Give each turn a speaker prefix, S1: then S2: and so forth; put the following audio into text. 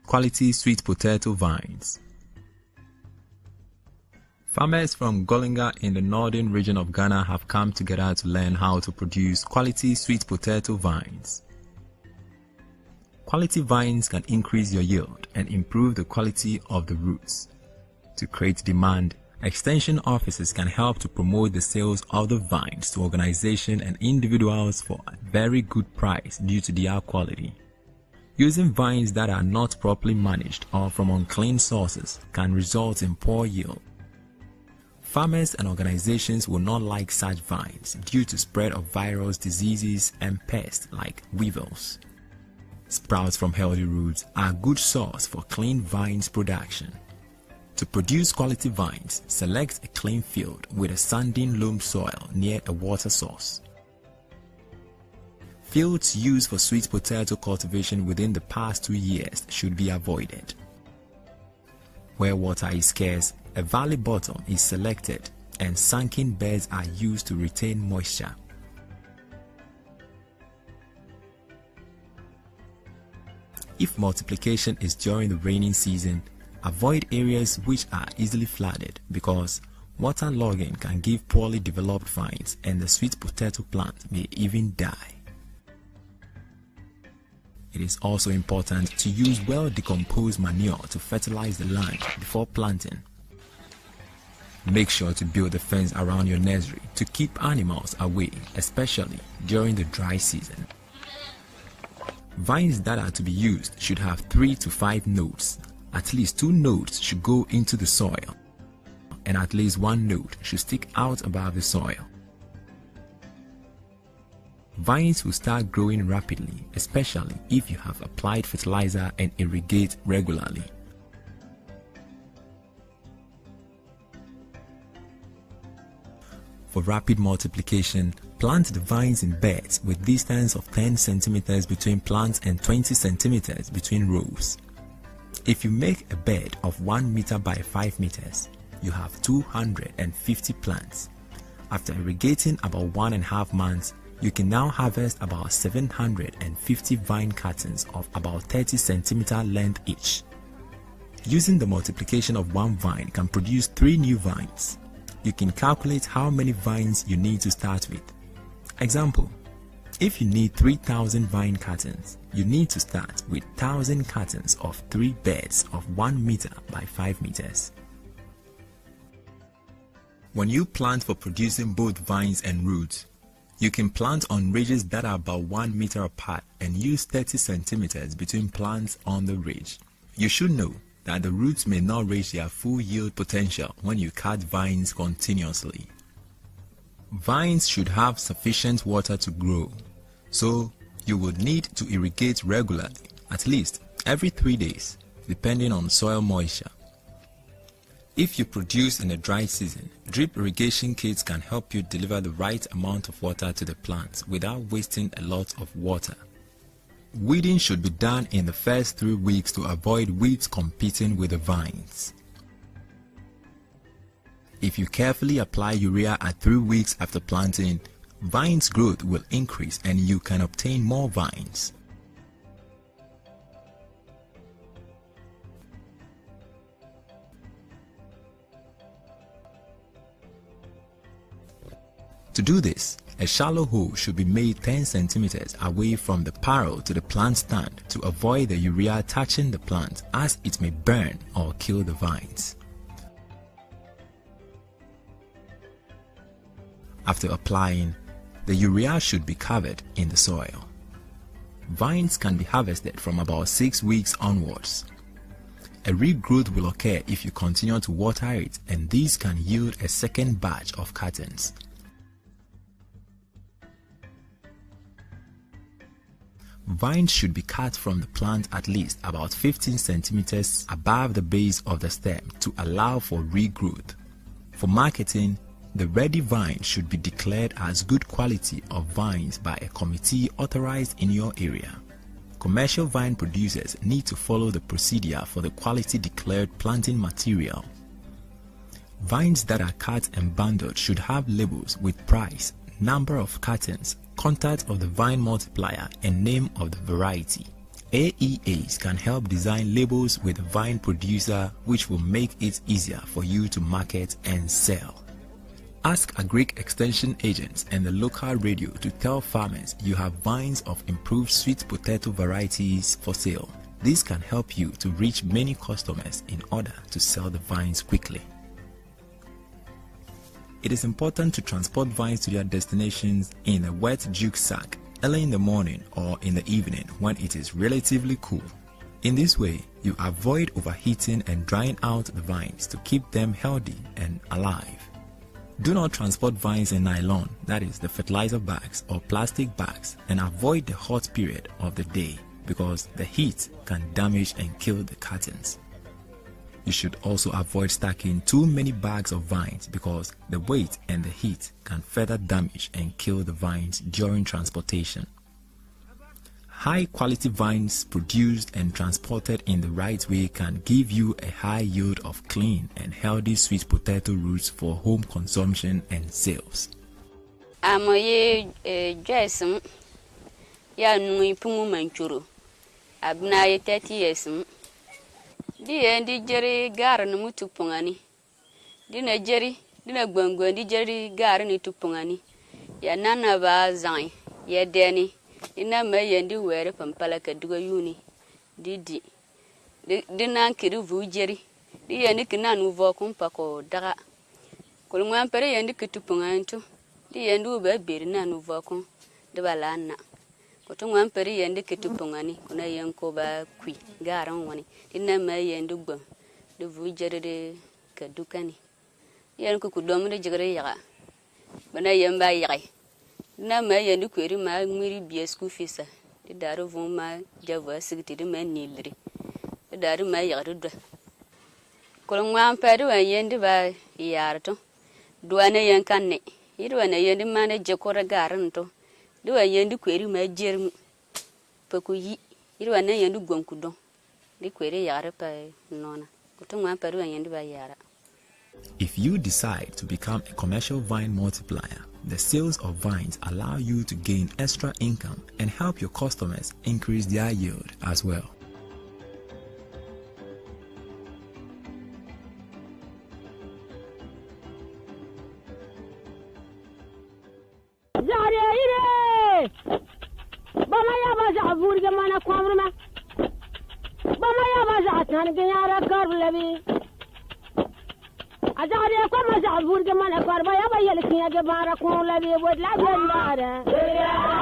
S1: quality sweet potato vines. Farmers from Golinga in the northern region of Ghana have come together to learn how to produce quality sweet potato vines. Quality vines can increase your yield and improve the quality of the roots. To create demand, extension offices can help to promote the sales of the vines to organizations and individuals for a very good price due to their quality. Using vines that are not properly managed or from unclean sources can result in poor yield. Farmers and organizations will not like such vines due to spread of virus diseases and pests like weevils. Sprouts from healthy roots are a good source for clean vines production. To produce quality vines, select a clean field with a sandy loam soil near a water source. Fields used for sweet potato cultivation within the past 2 years should be avoided. Where water is scarce, a valley bottom is selected and sunken beds are used to retain moisture. If multiplication is during the rainy season, avoid areas which are easily flooded because waterlogging can give poorly developed vines and the sweet potato plant may even die. It is also important to use well-decomposed manure to fertilize the land before planting. Make sure to build a fence around your nursery to keep animals away, especially during the dry season. Vines that are to be used should have 3 to 5 nodes. At least 2 nodes should go into the soil, and at least 1 node should stick out above the soil. Vines will start growing rapidly, especially if you have applied fertilizer and irrigate regularly. For rapid multiplication, plant the vines in beds with distance of 10 cm between plants and 20 cm between rows. If you make a bed of 1 meter by 5 meters, you have 250 plants. After irrigating about 1.5 months, you can now harvest about 750 vine cuttings of about 30 cm length each. Using the multiplication of 1 vine can produce 3 new vines. You can calculate how many vines you need to start with. Example, if you need 3,000 vine cuttings, you need to start with 1,000 cuttings of 3 beds of 1 meter by 5 meters. When you plant for producing both vines and roots, you can plant on ridges that are about 1 meter apart and use 30 centimeters between plants on the ridge. You should know that the roots may not reach their full yield potential when you cut vines continuously. Vines should have sufficient water to grow, so you would need to irrigate regularly, at least every 3 days, depending on soil moisture. If you produce in a dry season, drip irrigation kits can help you deliver the right amount of water to the plants without wasting a lot of water. Weeding should be done in the first 3 weeks to avoid weeds competing with the vines. If you carefully apply urea at 3 weeks after planting, vines growth will increase and you can obtain more vines. To do this, a shallow hole should be made 10 centimeters away from the parrow to the plant stand to avoid the urea touching the plant as it may burn or kill the vines. After applying, the urea should be covered in the soil. Vines can be harvested from about 6 weeks onwards. A regrowth will occur if you continue to water it, and these can yield a second batch of cuttings. Vines should be cut from the plant at least about 15 centimeters above the base of the stem to allow for regrowth. For marketing, the ready vine should be declared as good quality of vines by a committee authorized in your area. Commercial vine producers need to follow the procedure for the quality declared planting material. Vines that are cut and bundled should have labels with price, number of cuttings, contact of the vine multiplier, and name of the variety. AEAs can help design labels with vine producer, which will make it easier for you to market and sell. Ask Agric extension agents and the local radio to tell farmers you have vines of improved sweet potato varieties for sale. This can help you to reach many customers in order to sell the vines quickly. It is important to transport vines to their destinations in a wet jute sack early in the morning or in the evening when it is relatively cool. In this way, you avoid overheating and drying out the vines to keep them healthy and alive. Do not transport vines in nylon, that is the fertilizer bags or plastic bags, and avoid the hot period of the day because the heat can damage and kill the cuttings. You should also avoid stacking too many bags of vines because the weight and the heat can further damage and kill the vines during transportation. High quality vines produced and transported in the right way can give you a high yield of clean and healthy sweet potato roots for home consumption and sales.
S2: Amoye Jason ya nui pungu manchuru abna ye 30 years di endi jeri gar no mutu pungani dina jeri dina gwango di jeri gar ni tupungani ya nana ba zai ya deni ina ma yendi were pampala ka dugo yuni di nan kiri vu jeri di yendi kina nu vo kumpa ko daga kulungwan pere yendi kitupungantu di yendi ba beri na nu vo kun de balana ko tungwan pere yendi kitupungani kuna yenko ba kwi garan wani ina ma yendi gbo de vu jeri de ka dukani yen ko kudom de jigre yaga bana yemba yaga na ma yendi kweri ma ngiri bia school fees de daru vu ma java sigiti de ma nilri de daru ma yaga do ko ngwan pere wa yendi ba yarto duane yen kanne irwana yendi mane je ko garan to do yendi kweri ma jermu pakuyi irwana yendi gonkudo de kweri yara pa nona ko to ngwan pere wa yendi ba yara.
S1: If you decide to become a commercial vine multiplier, the sales of vines allow you to gain extra income and help your customers increase their yield as well.
S3: Ajari ko ma jabur ke mana karba ya bayel kiya ke bara ko la be bod la be mara ya